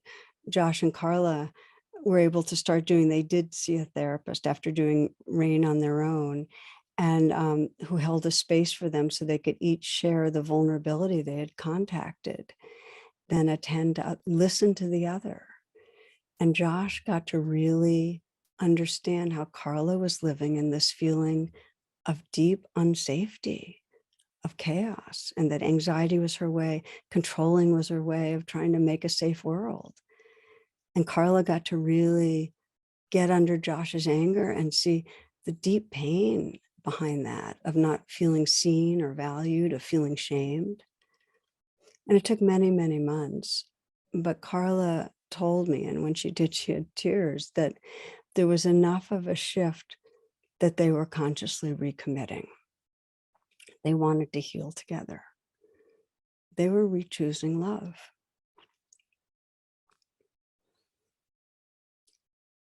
Josh and Carla were able to start doing. They did see a therapist after doing RAIN on their own, and who held a space for them so they could each share the vulnerability they had contacted, then attend to listen to the other. And Josh got to really understand how Carla was living in this feeling of deep unsafety, of chaos, and that anxiety was her way, controlling was her way of trying to make a safe world. And Carla got to really get under Josh's anger and see the deep pain behind that, of not feeling seen or valued, of feeling shamed. And it took many, many months. But Carla told me, and when she did, she had tears, that there was enough of a shift that they were consciously recommitting. They wanted to heal together. They were rechoosing love.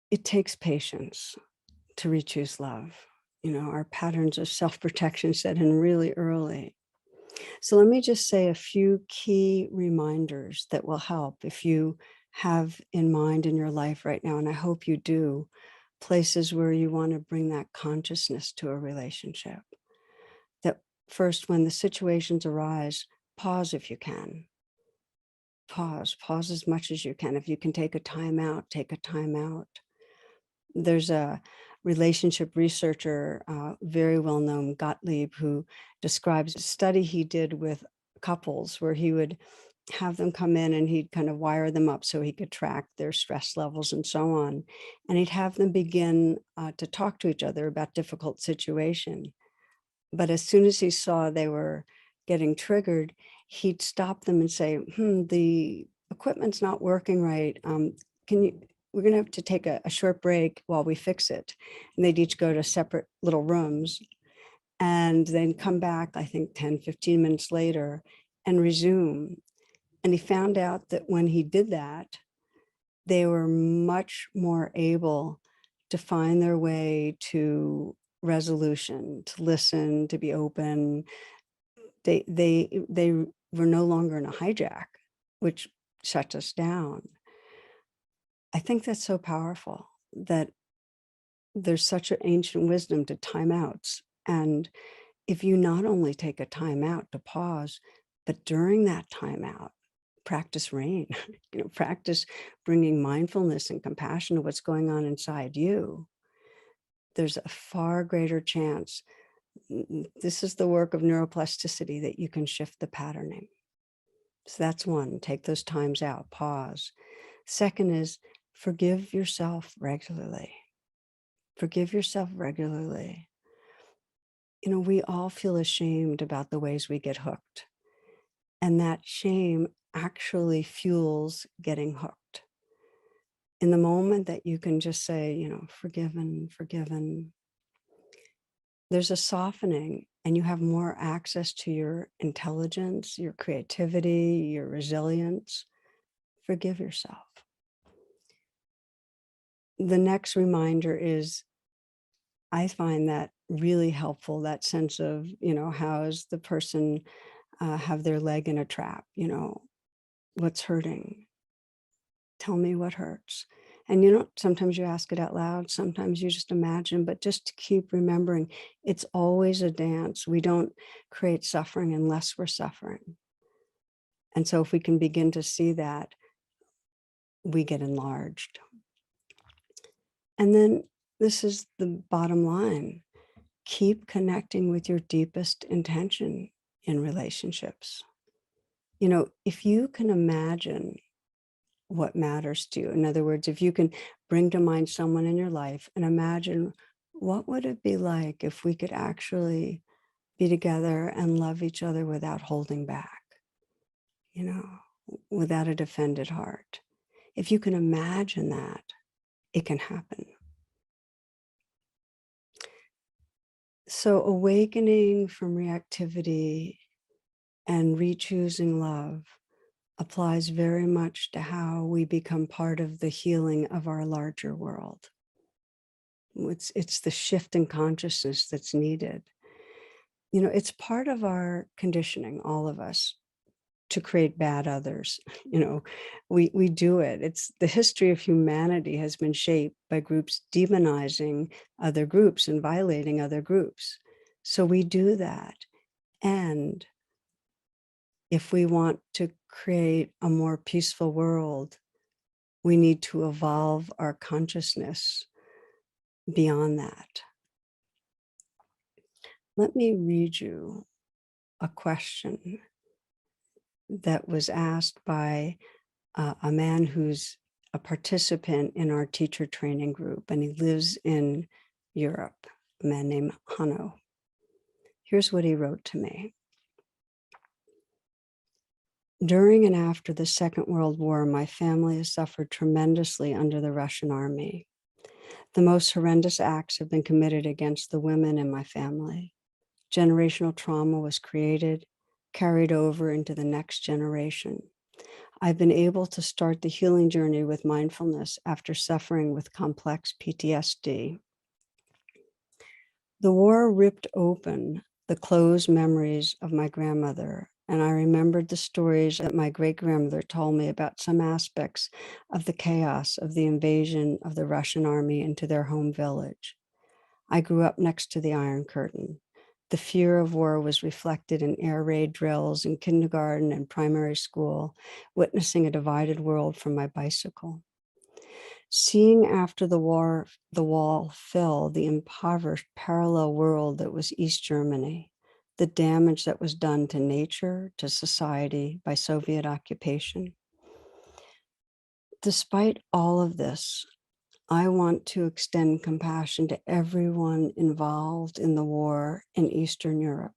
It takes patience to rechoose love. Our patterns of self-protection set in really early. So let me just say a few key reminders that will help if you have in mind in your life right now, and I hope you do, places where you want to bring that consciousness to a relationship. That first, when the situations arise, pause if you can. Pause as much as you can. If you can take a time out, take a time out. There's a relationship researcher, very well known, Gottlieb, who describes a study he did with couples where he would have them come in and he'd kind of wire them up so he could track their stress levels and so on. And he'd have them begin to talk to each other about difficult situation. But as soon as he saw they were getting triggered, he'd stop them and say, the equipment's not working right. We're going to have to take a short break while we fix it. And they'd each go to separate little rooms and then come back, I think 10, 15 minutes later and resume. And he found out that when he did that, they were much more able to find their way to resolution, to listen, to be open. They were no longer in a hijack, which shuts us down. I think that's so powerful that there's such an ancient wisdom to timeouts. And if you not only take a time out to pause, but during that timeout, practice rain, practice bringing mindfulness and compassion to what's going on inside you, there's a far greater chance. This is the work of neuroplasticity that you can shift the patterning. So that's one, take those times out, pause. Second is forgive yourself regularly. Forgive yourself regularly. We all feel ashamed about the ways we get hooked. And that shame actually fuels getting hooked. In the moment that you can just say, forgiven, forgiven, there's a softening and you have more access to your intelligence, your creativity, your resilience. Forgive yourself. The next reminder is, I find that really helpful, that sense of, how is the person have their leg in a trap, what's hurting? Tell me what hurts. And sometimes you ask it out loud, sometimes you just imagine, but just to keep remembering, it's always a dance. We don't create suffering unless we're suffering. And so if we can begin to see that, we get enlarged. And then this is the bottom line. Keep connecting with your deepest intention in relationships. If you can imagine what matters to you, in other words, if you can bring to mind someone in your life and imagine what would it be like if we could actually be together and love each other without holding back, without a defended heart. If you can imagine that, it can happen. So awakening from reactivity and rechoosing love applies very much to how we become part of the healing of our larger world. It's the shift in consciousness that's needed. It's part of our conditioning, all of us, to create bad others. We do it. It's the history of humanity has been shaped by groups demonizing other groups and violating other groups. So we do that. And if we want to create a more peaceful world, we need to evolve our consciousness beyond that. Let me read you a question that was asked by a man who's a participant in our teacher training group, and he lives in Europe, a man named Hanno. Here's what he wrote to me. During and after the Second World War, my family has suffered tremendously under the Russian army. The most horrendous acts have been committed against the women in my family. Generational trauma was created, carried over into the next generation. I've been able to start the healing journey with mindfulness after suffering with complex PTSD. The war ripped open the closed memories of my grandmother, and I remembered the stories that my great-grandmother told me about some aspects of the chaos of the invasion of the Russian army into their home village. I grew up next to the Iron Curtain. The fear of war was reflected in air raid drills in kindergarten and primary school, witnessing a divided world from my bicycle. Seeing after the war, the wall fell, the impoverished parallel world that was East Germany, the damage that was done to nature, to society by Soviet occupation. Despite all of this, I want to extend compassion to everyone involved in the war in Eastern Europe.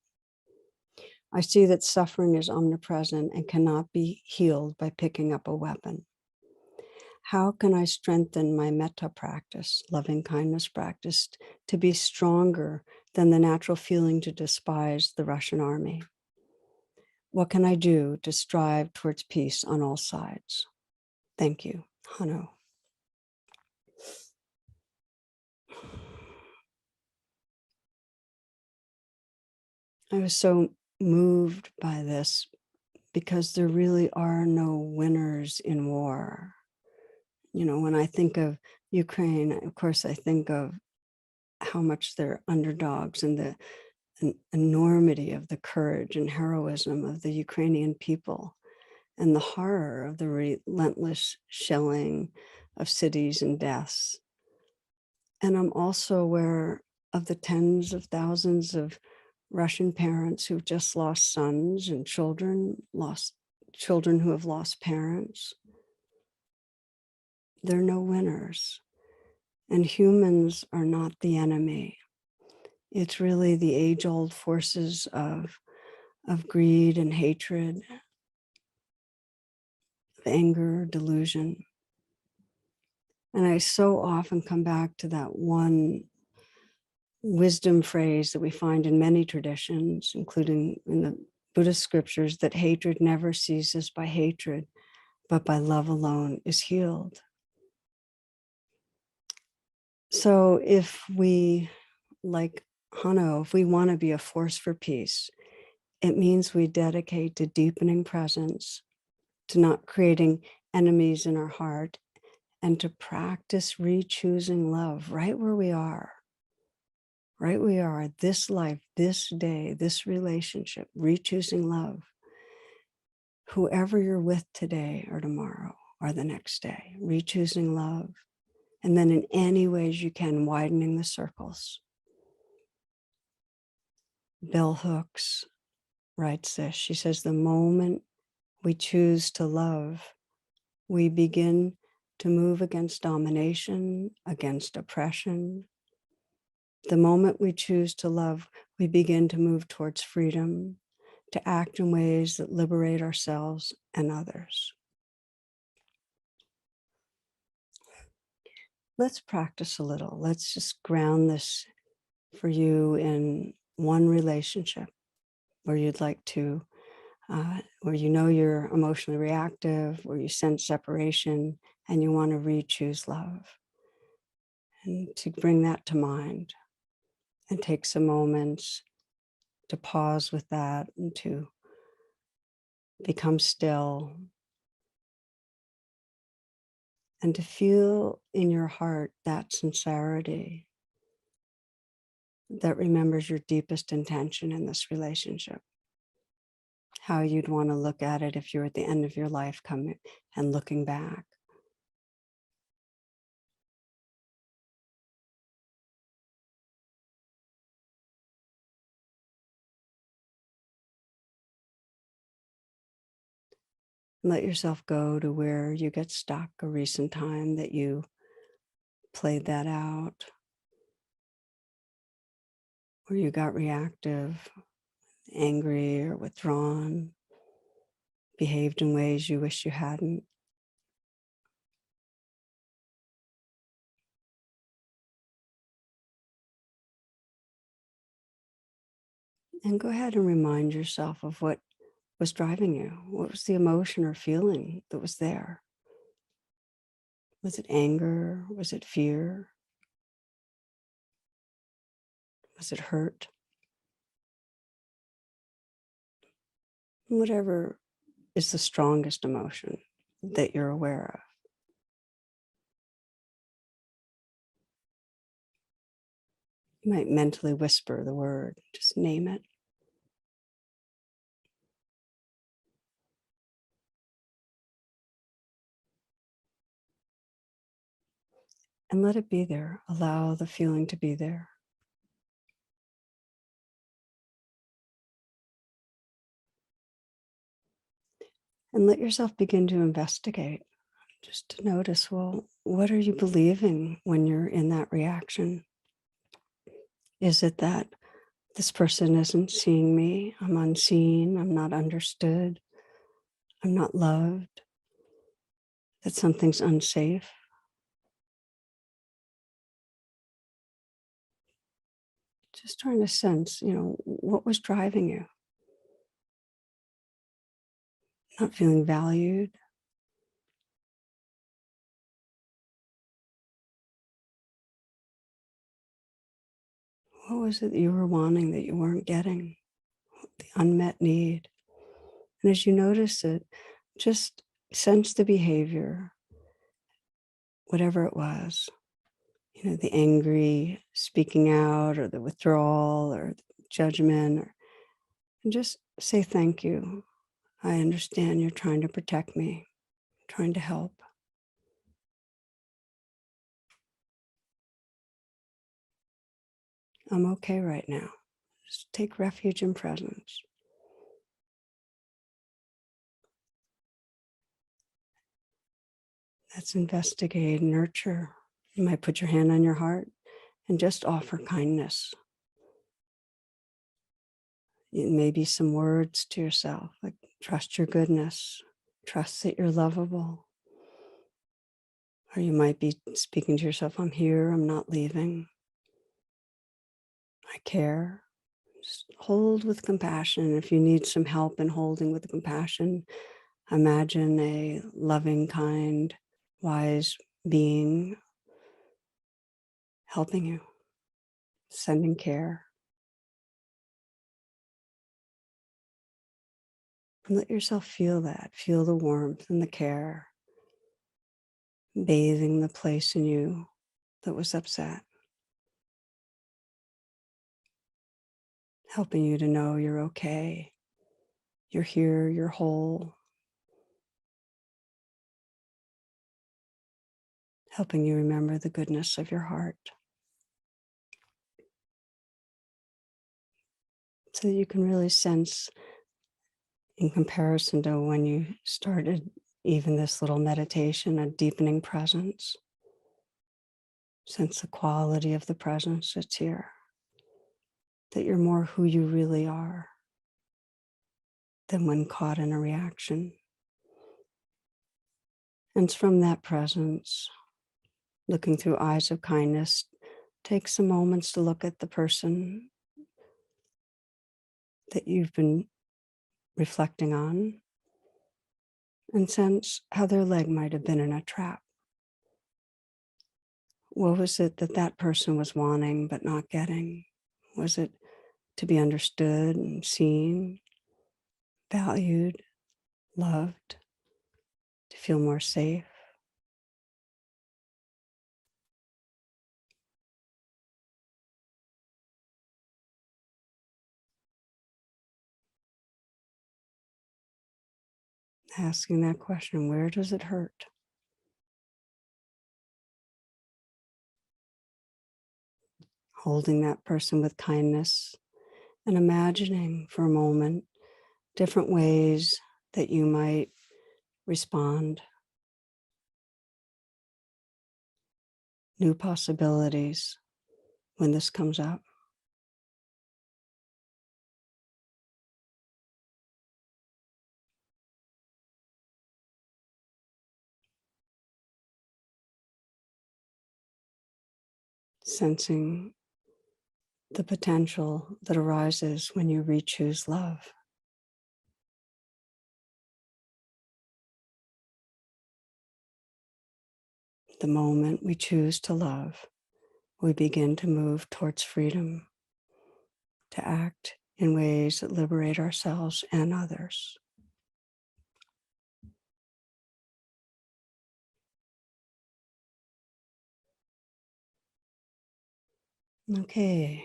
I see that suffering is omnipresent and cannot be healed by picking up a weapon. How can I strengthen my metta practice, loving kindness practice, to be stronger than the natural feeling to despise the Russian army? What can I do to strive towards peace on all sides? Thank you, Hanno. I was so moved by this because there really are no winners in war. You know, when I think of Ukraine, of course, I think of how much they're underdogs and the enormity of the courage and heroism of the Ukrainian people and the horror of the relentless shelling of cities and deaths. And I'm also aware of the tens of thousands of Russian parents who've just lost sons and children who have lost parents. There are no winners, and humans are not the enemy. It's really the age-old forces of greed and hatred, of anger, delusion. And I so often come back to that one wisdom phrase that we find in many traditions, including in the Buddhist scriptures, that hatred never ceases by hatred, but by love alone is healed. So if we, like Hanno, if we want to be a force for peace, it means we dedicate to deepening presence, to not creating enemies in our heart, and to practice rechoosing love right where we are. Right where we are, this life, this day, this relationship, rechoosing love. Whoever you're with today or tomorrow or the next day, rechoosing love. And then in any ways you can, widening the circles. Bell Hooks writes this. She says, the moment we choose to love, we begin to move against domination, against oppression. The moment we choose to love, we begin to move towards freedom, to act in ways that liberate ourselves and others. Let's practice a little. Let's just ground this for you in one relationship where you'd like to, where you know you're emotionally reactive, where you sense separation, and you want to re-choose love. And to bring that to mind and take some moments to pause with that and to become still and to feel in your heart that sincerity that remembers your deepest intention in this relationship. How you'd want to look at it if you're at the end of your life coming and looking back. Let yourself go to where you get stuck, a recent time that you played that out, where you got reactive, angry or withdrawn, behaved in ways you wish you hadn't. And go ahead and remind yourself of what was driving you. What was the emotion or feeling that was there? Was it anger? Was it fear? Was it hurt? Whatever is the strongest emotion that you're aware of. You might mentally whisper the word, just name it. And let it be there. Allow the feeling to be there. And let yourself begin to investigate, just to notice, well, what are you believing when you're in that reaction? Is it that this person isn't seeing me? I'm unseen. I'm not understood. I'm not loved. That something's unsafe. Just trying to sense, what was driving you? Not feeling valued. What was it that you were wanting that you weren't getting? The unmet need. And as you notice it, just sense the behavior, whatever it was, the angry speaking out or the withdrawal or the judgment, and just say thank you. I understand you're trying to protect me, trying to help. I'm okay right now. Just take refuge in presence. Let's investigate, nurture. You might put your hand on your heart and just offer kindness. Maybe some words to yourself, like trust your goodness, trust that you're lovable. Or you might be speaking to yourself, I'm here, I'm not leaving. I care. Just hold with compassion. If you need some help in holding with compassion, imagine a loving, kind, wise being helping you, sending care. And let yourself feel that. Feel the warmth and the care, bathing the place in you that was upset, helping you to know you're okay, you're here, you're whole, helping you remember the goodness of your heart so that you can really sense, in comparison to when you started even this little meditation, a deepening presence. Sense the quality of the presence that's here, that you're more who you really are than when caught in a reaction. And it's from that presence, looking through eyes of kindness, take some moments to look at the person that you've been reflecting on and sense how their leg might have been in a trap. What was it that that person was wanting but not getting? Was it to be understood and seen, valued, loved, to feel more safe? Asking that question, where does it hurt? Holding that person with kindness and imagining for a moment different ways that you might respond, new possibilities when this comes up. Sensing the potential that arises when you re-choose love. The moment we choose to love, we begin to move towards freedom, to act in ways that liberate ourselves and others. Okay,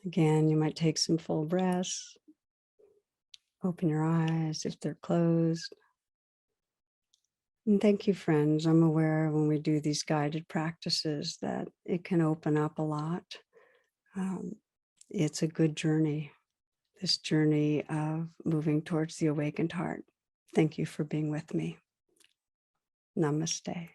again, you might take some full breaths. Open your eyes if they're closed. And thank you, friends. I'm aware when we do these guided practices that it can open up a lot. It's a good journey, this journey of moving towards the awakened heart. Thank you for being with me. Namaste.